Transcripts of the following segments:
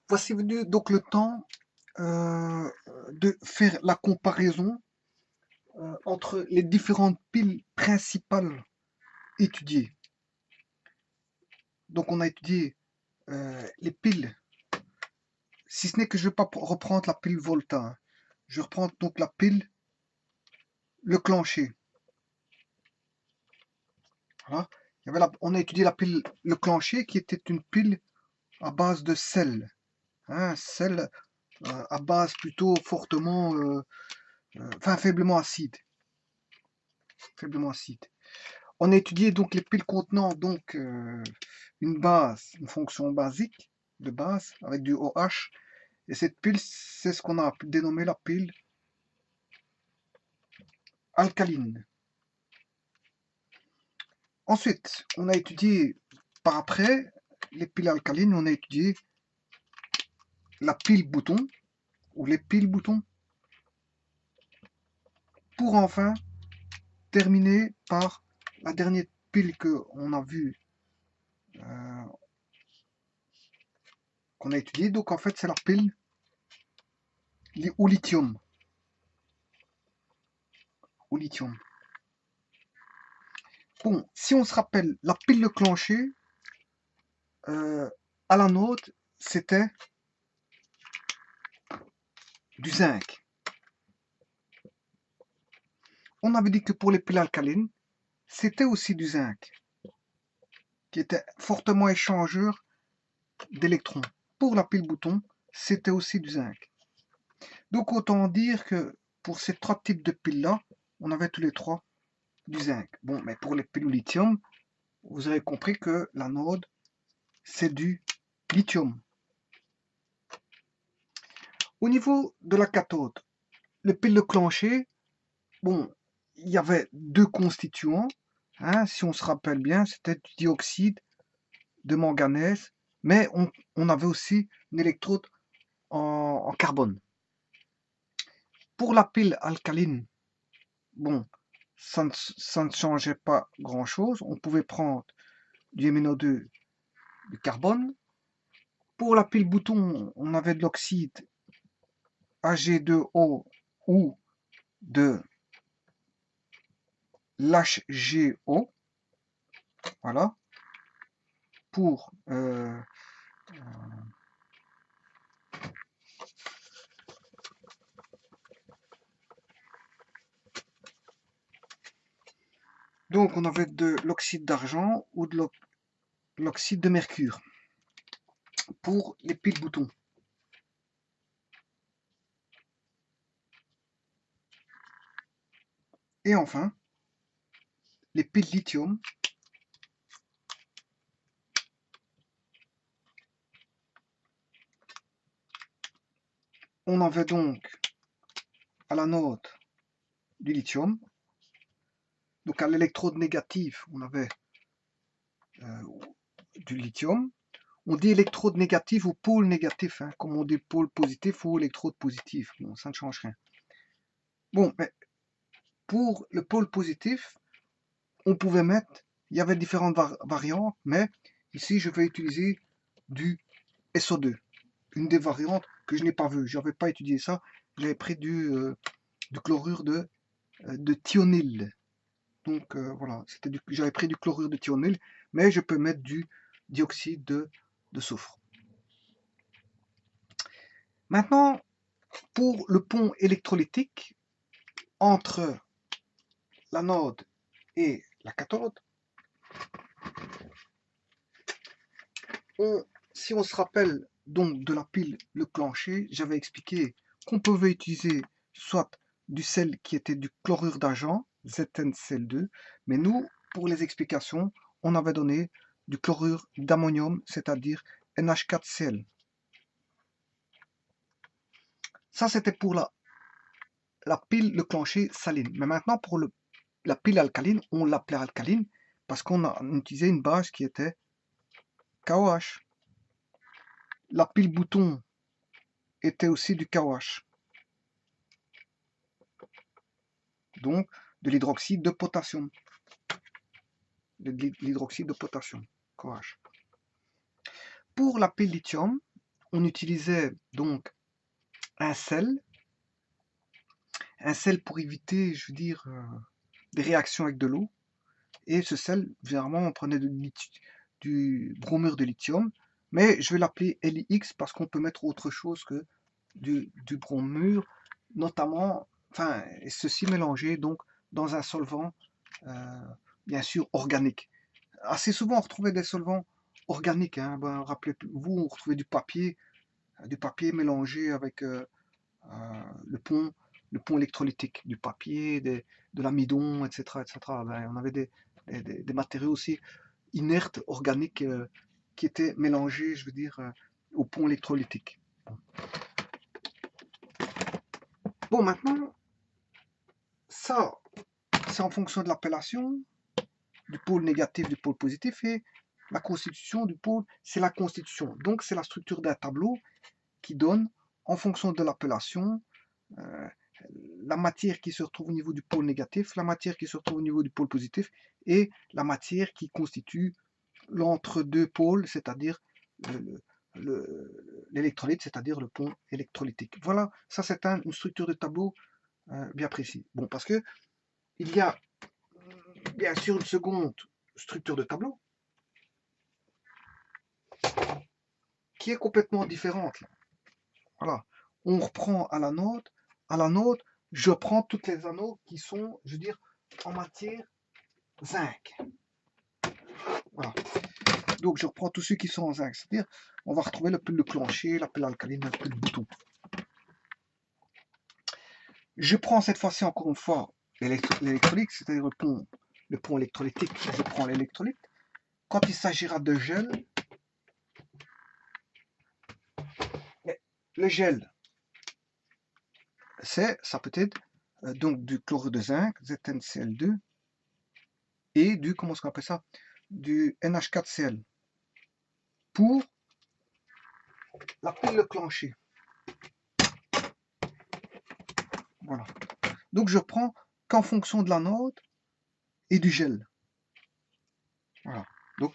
Voici venu donc le temps de faire la comparaison entre les différentes piles principales étudiées. Donc on a étudié les piles, si ce n'est que je ne vais pas reprendre la pile Volta, hein. Je reprends donc la pile Leclanché. Voilà. On a étudié la pile Leclanché qui était une pile à base de sel. Hein, sel à base plutôt fortement, enfin faiblement acide. Faiblement acide. On a étudié donc les piles contenant donc une base, une fonction basique de base avec du OH. Et cette pile, c'est ce qu'on a dénommé la pile alcaline. Ensuite, on a étudié par après les piles alcalines, on a étudié la pile bouton ou les piles boutons pour enfin terminer par la dernière pile qu'on a vue, qu'on a étudiée. Donc en fait, c'est la pile au lithium. Au lithium. Bon, si on se rappelle, la pile Leclanché, à l'anode, c'était du zinc. On avait dit que pour les piles alcalines, c'était aussi du zinc, qui était fortement échangeur d'électrons. Pour la pile bouton, c'était aussi du zinc. Donc autant dire que pour ces trois types de piles-là, on avait tous les trois du zinc. Bon, mais pour les piles au lithium, vous avez compris que l'anode, c'est du lithium. Au niveau de la cathode, les piles Leclanché, bon, il y avait deux constituants. Hein, si on se rappelle bien, c'était du dioxyde de manganèse, mais on avait aussi une électrode en carbone. Pour la pile alcaline, bon, ça ne changeait pas grand-chose. On pouvait prendre du MnO2, du carbone. Pour la pile bouton, on avait de l'oxyde Ag2O ou de l'HGO. Voilà. Pour donc on avait de l'oxyde d'argent ou de l'oxyde de mercure pour les piles boutons. Et enfin, les piles lithium, on avait donc à l'anode du lithium. Donc à l'électrode négative, on avait du lithium. On dit électrode négative ou pôle négatif, hein, comme on dit pôle positif ou électrode positive. Bon, ça ne change rien. Bon, mais pour le pôle positif, on pouvait mettre, il y avait différentes variantes, mais ici je vais utiliser du SO2. Une des variantes que je n'ai pas vue, je n'avais pas étudié ça, j'avais pris du chlorure de thionyle. Donc voilà, j'avais pris du chlorure de thionyle, mais je peux mettre du dioxyde de soufre. Maintenant, pour le pont électrolytique entre l'anode et la cathode, si on se rappelle donc de la pile Leclanché, j'avais expliqué qu'on pouvait utiliser soit du sel qui était du chlorure d'argent, ZnCl2, mais nous, pour les explications, on avait donné du chlorure d'ammonium, c'est-à-dire NH4Cl. Ça, c'était pour la pile Leclanché saline. Mais maintenant, pour la pile alcaline, on l'appelait alcaline parce qu'on a utilisé une base qui était KOH. La pile bouton était aussi du KOH. Donc de l'hydroxyde de potassium. De l'hydroxyde de potassium, KOH. Pour la pile lithium, on utilisait donc un sel pour éviter, je veux dire, des réactions avec de l'eau. Et ce sel, généralement, on prenait du bromure de lithium, mais je vais l'appeler LiX parce qu'on peut mettre autre chose que du bromure, notamment, enfin, ceci mélangé donc dans un solvant, bien sûr, organique. Assez souvent, on retrouvait des solvants organiques. Hein. Ben, rappelez-vous, on retrouvait du papier mélangé avec le pont électrolytique, du papier, de l'amidon, etc., etc. Ben, on avait des matériaux aussi inertes, organiques, qui étaient mélangés, je veux dire, au pont électrolytique. Bon, maintenant, ça, c'est en fonction de l'appellation, du pôle négatif, du pôle positif, et la constitution du pôle, c'est la constitution. Donc, c'est la structure d'un tableau qui donne, en fonction de l'appellation, euh, la matière qui se retrouve au niveau du pôle négatif, la matière qui se retrouve au niveau du pôle positif, et la matière qui constitue l'entre-deux pôles, c'est-à-dire l'électrolyte, c'est-à-dire le pont électrolytique. Voilà, ça c'est une structure de tableau bien précise. Bon, parce que il y a bien sûr une seconde structure de tableau qui est complètement différente. Voilà, on reprend à la nôtre. À la nôtre, je prends toutes les anneaux qui sont, je veux dire, en matière zinc. Voilà. Donc je reprends tous ceux qui sont en zinc, c'est-à-dire on va retrouver le pile de plancher, la pile alcaline, le pile de bouton. Je prends cette fois-ci encore une fois l'électrolyte, c'est-à-dire le pont électrolytique, je prends l'électrolyte. Quand il s'agira de gel, le gel, ça peut être donc du chlorure de zinc, ZnCl2, et du, comment est-ce qu'on appelle ça, du NH4Cl, pour la pile de plancher. Voilà. Donc je prends qu'en fonction de la note et du gel. Voilà. Donc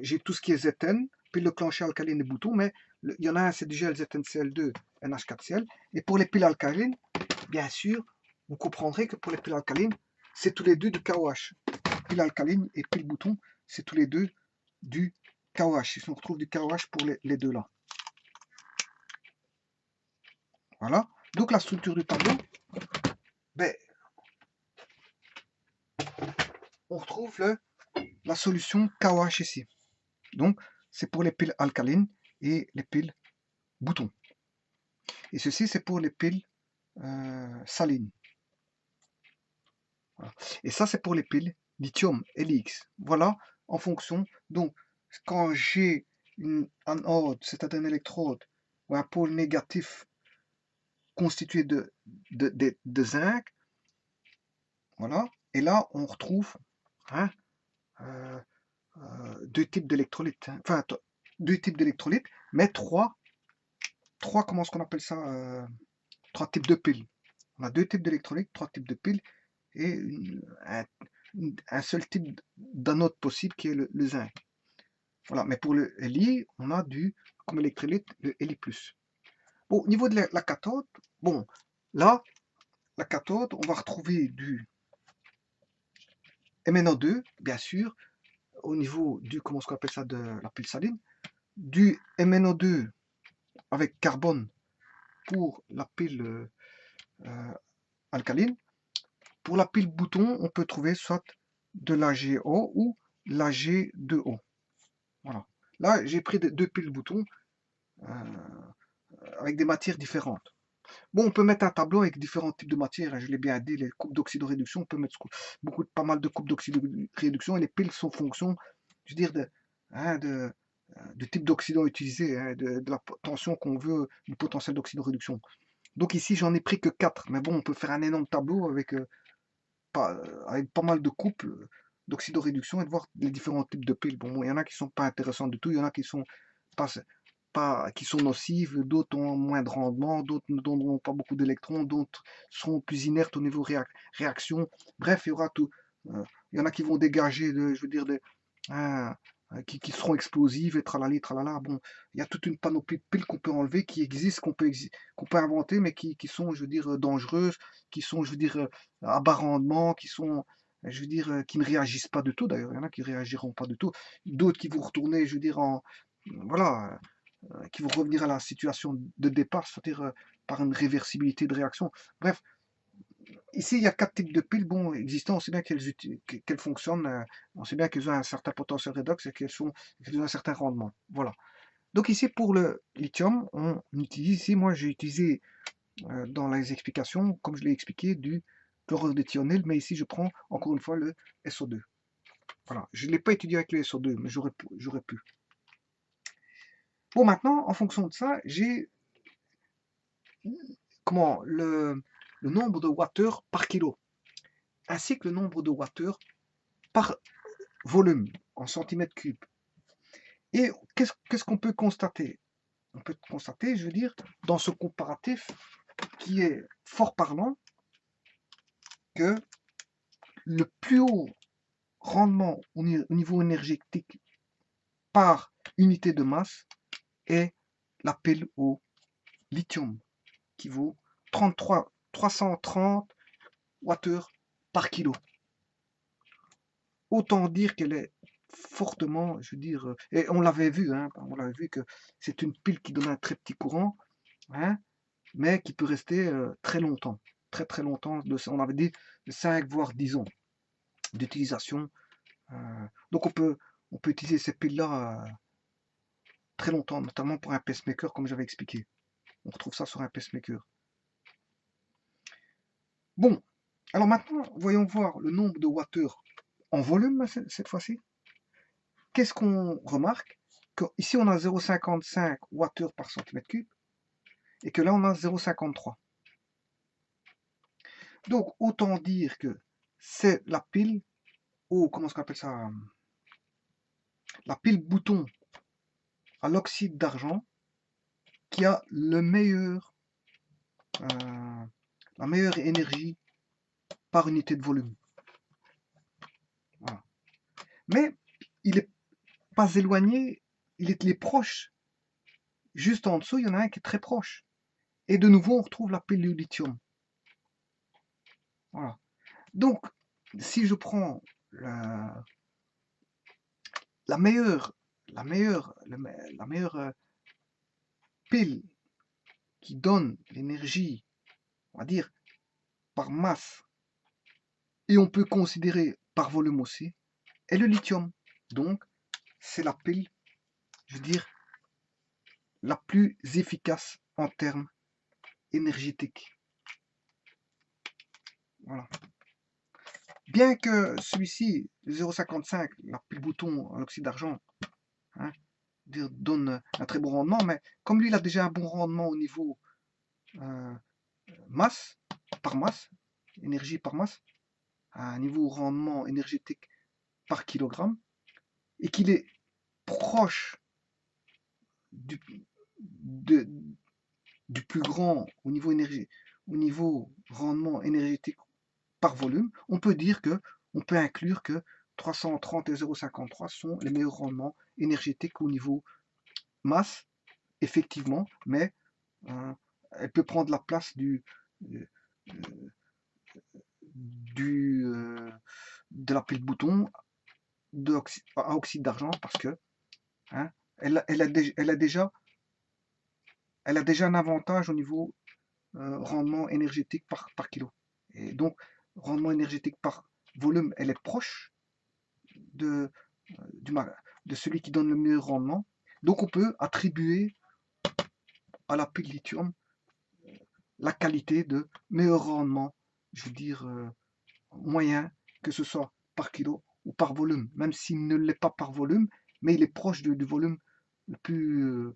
j'ai tout ce qui est Zn, pile de plancher alcaline et boutons, mais il y en a un, c'est du gel ZnCl2, NH4Cl. Et pour les piles alcalines, bien sûr, vous comprendrez que pour les piles alcalines, c'est tous les deux du KOH. Pile alcaline et pile bouton, c'est tous les deux du KOH. Ici, on retrouve du KOH pour les deux là. Voilà. Donc la structure du tableau, ben, on retrouve la solution KOH ici. Donc, c'est pour les piles alcalines et les piles boutons. Et ceci, c'est pour les piles salines. Voilà. Et ça, c'est pour les piles lithium, LiX. Voilà, en fonction. Donc, quand j'ai un anode, c'est-à-dire un électrode, ou un pôle négatif constitué de zinc, voilà. Et là, on retrouve hein, deux types d'électrolytes. Hein. Enfin, deux types d'électrolytes, mais trois, comment est-ce qu'on appelle ça trois types de piles. On a deux types d'électrolytes, trois types de piles, et un seul type d'anode possible qui est le zinc. Voilà, mais pour le Li, on a comme électrolyte le Li+. Bon, au niveau de la cathode, bon, là, la cathode, on va retrouver du MnO2, bien sûr, au niveau du, comment on appelle ça, de la pile saline, du MnO2 avec carbone pour la pile alcaline. Pour la pile bouton, on peut trouver soit de l'AgO ou l'Ag2O. Voilà. Là, j'ai pris deux piles boutons avec des matières différentes. Bon, on peut mettre un tableau avec différents types de matières. Hein, je l'ai bien dit, les coupes d'oxydoréduction, on peut mettre pas mal de coupes d'oxydoréduction et les piles sont fonction, je veux dire, du type d'oxydant utilisé, hein, de la tension qu'on veut, du potentiel d'oxydoréduction. Donc ici, j'en ai pris que 4. Mais bon, on peut faire un énorme tableau avec pas mal de coupes d'oxydoréduction et de voir les différents types de piles. Bon, il y en a qui sont pas intéressantes du tout, il y en a qui sont qui sont nocives, d'autres ont moins de rendement, d'autres ne donneront pas beaucoup d'électrons, d'autres seront plus inertes au niveau réaction. Bref, il y aura tout. Il y en a qui vont dégager, je veux dire, qui seront explosives et tralali, tralala. Bon, il y a toute une panoplie de piles qu'on peut enlever, qui existent, qu'on peut inventer, mais qui sont, je veux dire, dangereuses, qui sont, je veux dire, à bas rendement, qui sont, je veux dire, qui ne réagissent pas du tout. D'ailleurs, il y en a qui réagiront pas du tout. D'autres qui vont retourner, je veux dire, voilà, qui vont revenir à la situation de départ, c'est-à-dire par une réversibilité de réaction. Bref, ici, il y a 4 types de piles bon, existants. On sait bien qu'elles fonctionnent. On sait bien qu'elles ont un certain potentiel redox et qu'elles ont un certain rendement. Voilà. Donc ici, pour le lithium, on utilise, ici, moi j'ai utilisé dans les explications, comme je l'ai expliqué, du chlorure d'éthionyle, mais ici je prends encore une fois le SO2. Voilà. Je ne l'ai pas étudié avec le SO2, mais j'aurais pu. Bon, maintenant, en fonction de ça, j'ai le nombre de wattheures par kilo, ainsi que le nombre de wattheures par volume, en centimètres cubes. Et qu'est-ce qu'on peut constater? On peut constater, je veux dire, dans ce comparatif qui est fort parlant, que le plus haut rendement au niveau énergétique par unité de masse est la pile au lithium, qui vaut 330 wattheures par kilo. Autant dire qu'elle est fortement, je veux dire, et on l'avait vu, hein, que c'est une pile qui donne un très petit courant, hein, mais qui peut rester très longtemps, très longtemps, on avait dit 5 voire 10 ans d'utilisation. Donc on peut utiliser ces piles-là très longtemps, notamment pour un pacemaker, comme j'avais expliqué. On retrouve ça sur un pacemaker. Bon, alors maintenant, voyons voir le nombre de wattheures en volume cette fois-ci. Qu'est-ce qu'on remarque? Ici, on a 0,55 wattheures par centimètre cube et que là, on a 0,53. Donc, autant dire que c'est la pile, comment est-ce qu'on appelle ça? La pile bouton à l'oxyde d'argent qui a la meilleure énergie par unité de volume. Voilà. Mais il n'est pas éloigné, il est proche. Juste en dessous, il y en a un qui est très proche. Et de nouveau, on retrouve la pile du lithium. Voilà. Donc, si je prends la meilleure pile qui donne l'énergie, on va dire, par masse, et on peut considérer par volume aussi, est le lithium. Donc, c'est la pile, je veux dire, la plus efficace en termes énergétiques. Voilà. Bien que celui-ci, 0,55, la pile bouton en oxyde d'argent, hein, donne un très bon rendement, mais comme lui, il a déjà un bon rendement au niveau masse, par masse, énergie par masse, à un niveau rendement énergétique par kilogramme, et qu'il est proche du plus grand au niveau rendement énergétique par volume, on peut dire que, on peut inclure que 330 et 0,53 sont les meilleurs rendements énergétiques au niveau masse, effectivement, mais elle peut prendre la place de la pile bouton à oxyde d'argent parce que hein, elle a déjà un avantage au niveau rendement énergétique par kilo. Et donc, rendement énergétique par volume, elle est proche de celui qui donne le meilleur rendement. Donc, on peut attribuer à la pile lithium la qualité de meilleur rendement, je veux dire, moyen, que ce soit par kilo ou par volume, même s'il ne l'est pas par volume, mais il est proche du volume le plus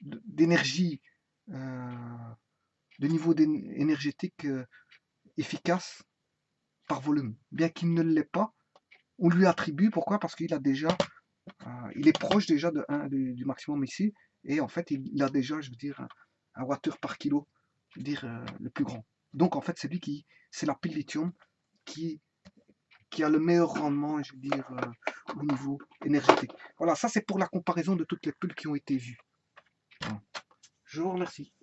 d'énergie, de niveau énergétique efficace par volume. Bien qu'il ne l'ait pas, on lui attribue, pourquoi? Parce qu'il a déjà, il est proche déjà du maximum ici, et en fait il a déjà, je veux dire, un wattheure par kilo, je veux dire, le plus grand. Donc en fait c'est la pile lithium qui a le meilleur rendement, je veux dire, au niveau énergétique. Voilà, ça c'est pour la comparaison de toutes les pulls qui ont été vues. Voilà. Je vous remercie.